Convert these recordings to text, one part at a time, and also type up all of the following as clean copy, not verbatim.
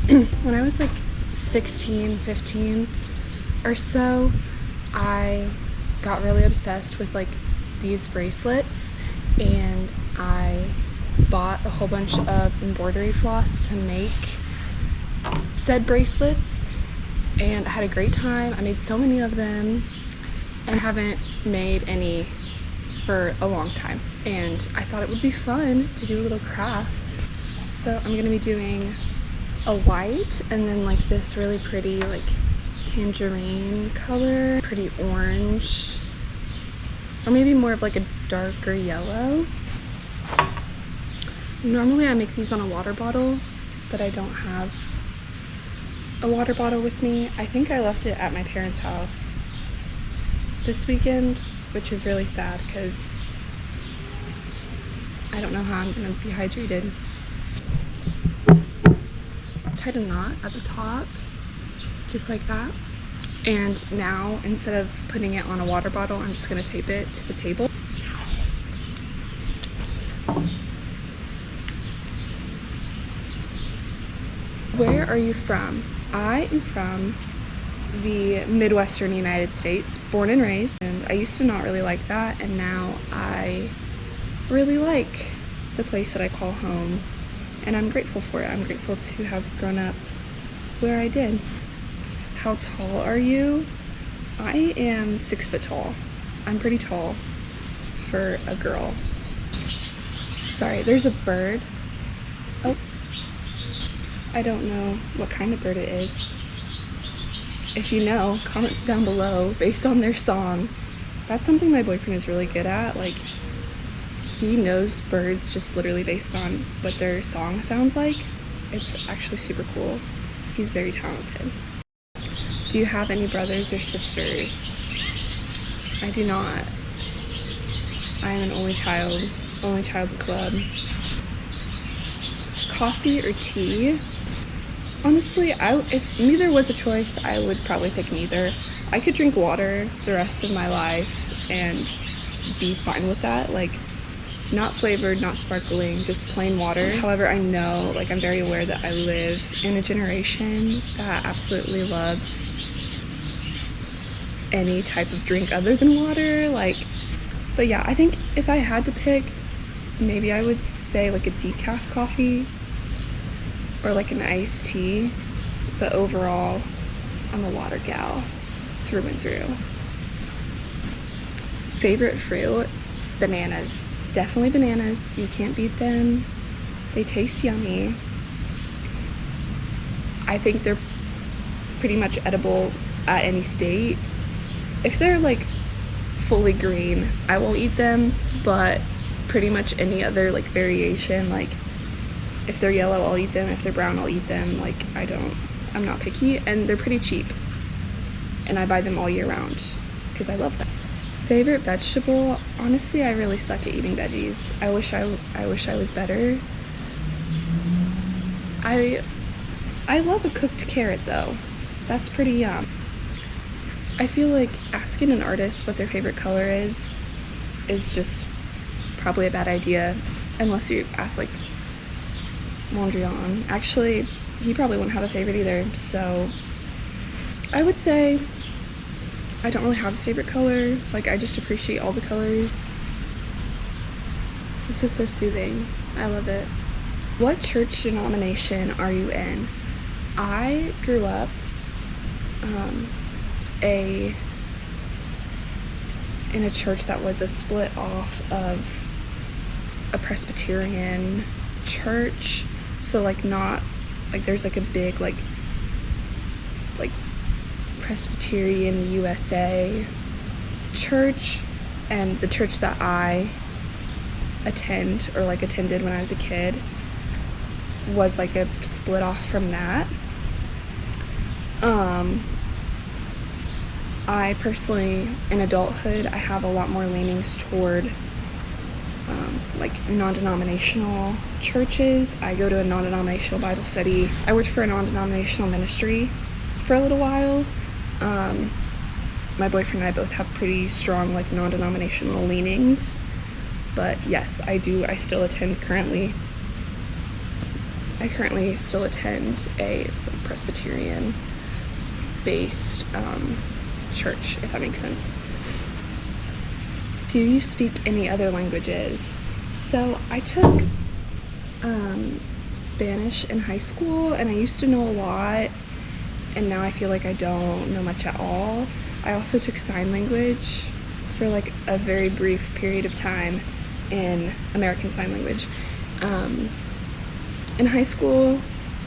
When I was like 16, 15 or so, I got really obsessed with like these bracelets, and I bought a whole bunch of embroidery floss to make said bracelets, and I had a great time. I made so many of them and haven't made any for a long time, and I thought it would be fun to do a little craft. So I'm gonna be doing a white and then like this really pretty like tangerine color, pretty orange, or maybe more of like a darker yellow. Normally I make these on a water bottle, but I don't have a water bottle with me. I think I left it at my parents' house this weekend, which is really sad because I don't know how I'm gonna be hydrated. Tied a knot at the top, just like that. And now, instead of putting it on a water bottle, I'm just gonna tape it to the table. Where are you from? I am from the Midwestern United States, born and raised, and I used to not really like that, and now I really like the place that I call home, and I'm grateful for it. I'm grateful to have grown up where I did. How tall are you? I am 6 foot tall. I'm pretty tall for a girl. Sorry, there's a bird. Oh, I don't know what kind of bird it is. If you know, comment down below based on their song. That's something my boyfriend is really good at. Like, he knows birds just literally based on what their song sounds like. It's actually super cool. He's very talented. Do you have any brothers or sisters? I do not. I am an only child club. Coffee or tea? Honestly, if neither was a choice, I would probably pick neither. I could drink water the rest of my life and be fine with that. Like, not flavored, not sparkling, just plain water. However, I know, like, I'm very aware that I live in a generation that absolutely loves any type of drink other than water. Like, but yeah, I think if I had to pick, maybe I would say like a decaf coffee or like an iced tea, but overall, I'm a water gal through and through. Favorite fruit? Bananas. Definitely bananas. You can't beat them. They taste yummy. I think they're pretty much edible at any state. If they're like fully green, I won't eat them, but pretty much any other like variation, like if they're yellow, I'll eat them. If they're brown, I'll eat them. Like, I'm not picky, and they're pretty cheap. And I buy them all year round because I love them. Favorite vegetable? Honestly, I really suck at eating veggies. I wish I was better. I love a cooked carrot though. That's pretty yum. I feel like asking an artist what their favorite color is just probably a bad idea, unless you ask like Mondrian. Actually, he probably wouldn't have a favorite either, so I would say I don't really have a favorite color. Like, I just appreciate all the colors. This is so soothing. I love it. What church denomination are you in? I grew up in a church that was a split off of a Presbyterian church. So like, not like there's like a big like Presbyterian USA church, and the church that I attended when I was a kid was like a split off from that. I personally, in adulthood, I have a lot more leanings toward like non-denominational churches. I go to a non-denominational Bible study. I worked for a non-denominational ministry for a little while. My boyfriend and I both have pretty strong like non-denominational leanings, but yes, I still attend currently I currently still attend a Presbyterian based church, if that makes sense. Do you speak any other languages? So I took Spanish in high school, and I used to know a lot, and now I feel like I don't know much at all. I also took sign language for like a very brief period of time in American Sign Language in high school,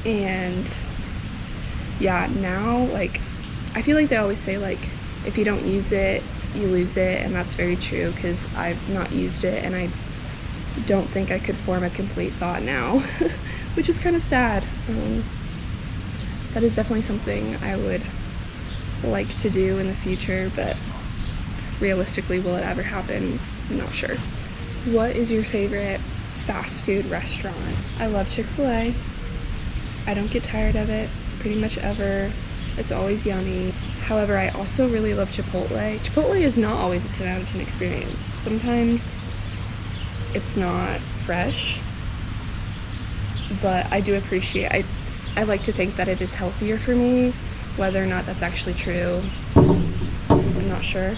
and yeah, now like I feel like they always say like if you don't use it, you lose it, and that's very true because I've not used it, and I don't think I could form a complete thought now, which is kind of sad. That is definitely something I would like to do in the future, but realistically, will it ever happen? I'm not sure. What is your favorite fast food restaurant? I love Chick-fil-A. I don't get tired of it pretty much ever. It's always yummy. However, I also really love Chipotle. Chipotle is not always a 10 out of 10 experience. Sometimes it's not fresh, but I do appreciate, I like to think that it is healthier for me. Whether or not that's actually true, I'm not sure.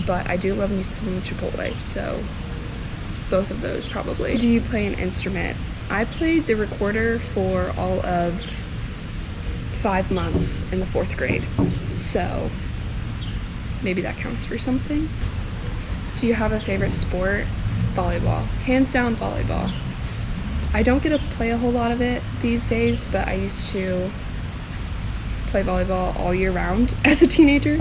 But I do love me some Chipotle, so both of those probably. Do you play an instrument? I played the recorder for all of 5 months in the 4th grade, so maybe that counts for something. Do you have a favorite sport? Volleyball. Hands down, volleyball. I don't get to play a whole lot of it these days, but I used to play volleyball all year round as a teenager,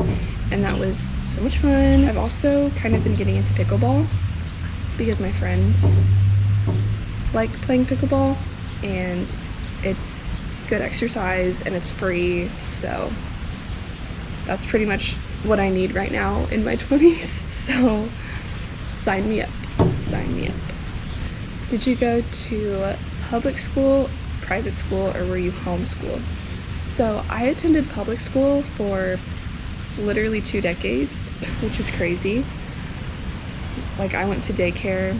and that was so much fun. I've also kind of been getting into pickleball because my friends like playing pickleball, and it's good exercise and it's free, so that's pretty much what I need right now in my 20s, so sign me up. Did you go to public school, private school, or were you homeschooled? So I attended public school for literally 2 decades, which is crazy. Like I went to daycare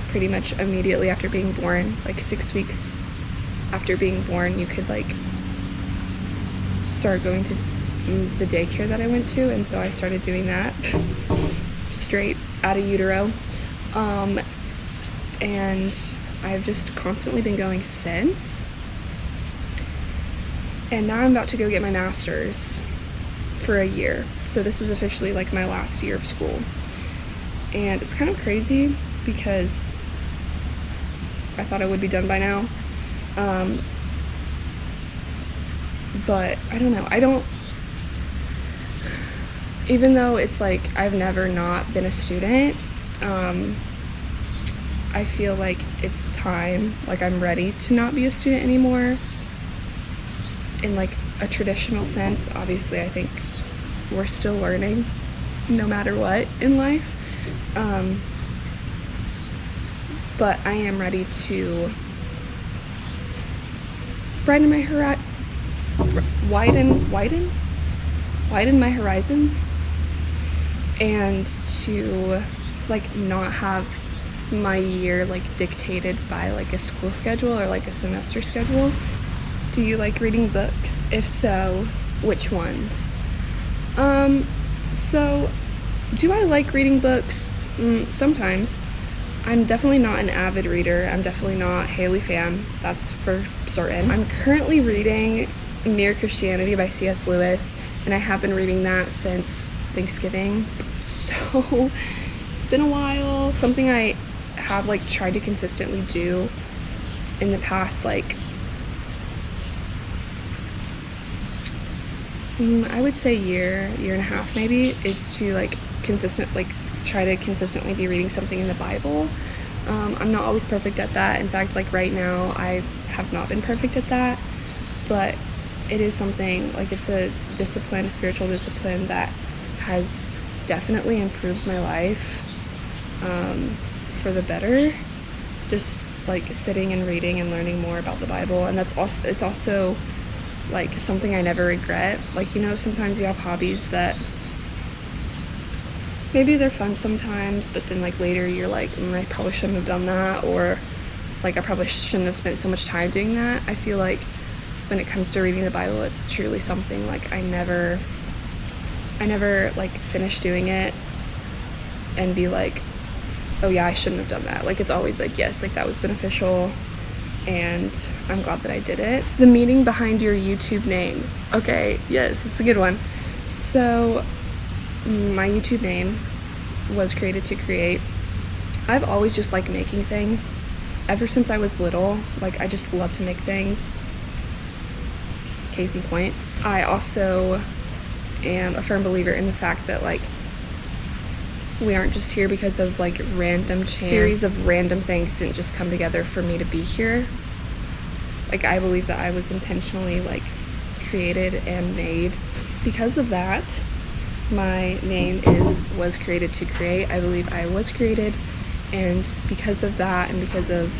pretty much immediately after being born. Like 6 weeks after being born, you could like start going to the daycare that I went to, and so I started doing that straight out of utero. And I've just constantly been going since. And now I'm about to go get my master's for a year. So this is officially like my last year of school. And it's kind of crazy because I thought I would be done by now. But I don't know. Even though it's like I've never not been a student, I feel like it's time, like I'm ready to not be a student anymore in like a traditional sense. Obviously, I think we're still learning no matter what in life. But I am ready to widen my horizons, and to like not have my year like dictated by like a school schedule or like a semester schedule. Do you like reading books? If so, which ones? So do I like reading books? Sometimes. I'm definitely not an avid reader. I'm definitely not Haley fan, that's for certain. I'm currently reading Mere Christianity by C.S. Lewis, and I have been reading that since Thanksgiving, so it's been a while. Something I have like tried to consistently do in the past like I would say year and a half maybe, is to like try to consistently be reading something in the Bible. I'm not always perfect at that. In fact, like right now I have not been perfect at that, but it is something, like it's a discipline, a spiritual discipline that has definitely improved my life for the better. Just like sitting and reading and learning more about the Bible, and it's also like something I never regret. Like, you know, sometimes you have hobbies that maybe they're fun sometimes, but then like later you're like, I probably shouldn't have done that, or like I probably shouldn't have spent so much time doing that. I feel like when it comes to reading the Bible, it's truly something like I never like finish doing it and be like, oh yeah, I shouldn't have done that. Like it's always like, yes, like that was beneficial and I'm glad that I did it. The meaning behind your YouTube name. Okay, yes, it's a good one. So my YouTube name was created to create. I've always just liked making things. Ever since I was little, like I just love to make things. Case in point. I also am a firm believer in the fact that like we aren't just here because of like random chance. Series of random things didn't just come together for me to be here. Like I believe that I was intentionally like created and made. Because of that, my name was created to create. I believe I was created, and because of that and because of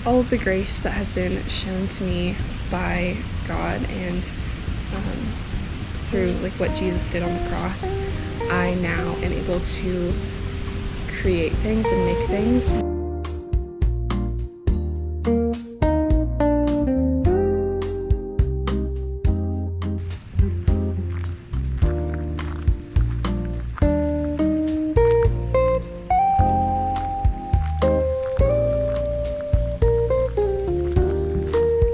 all of the grace that has been shown to me by God and through like what Jesus did on the cross, I now am able to create things and make things.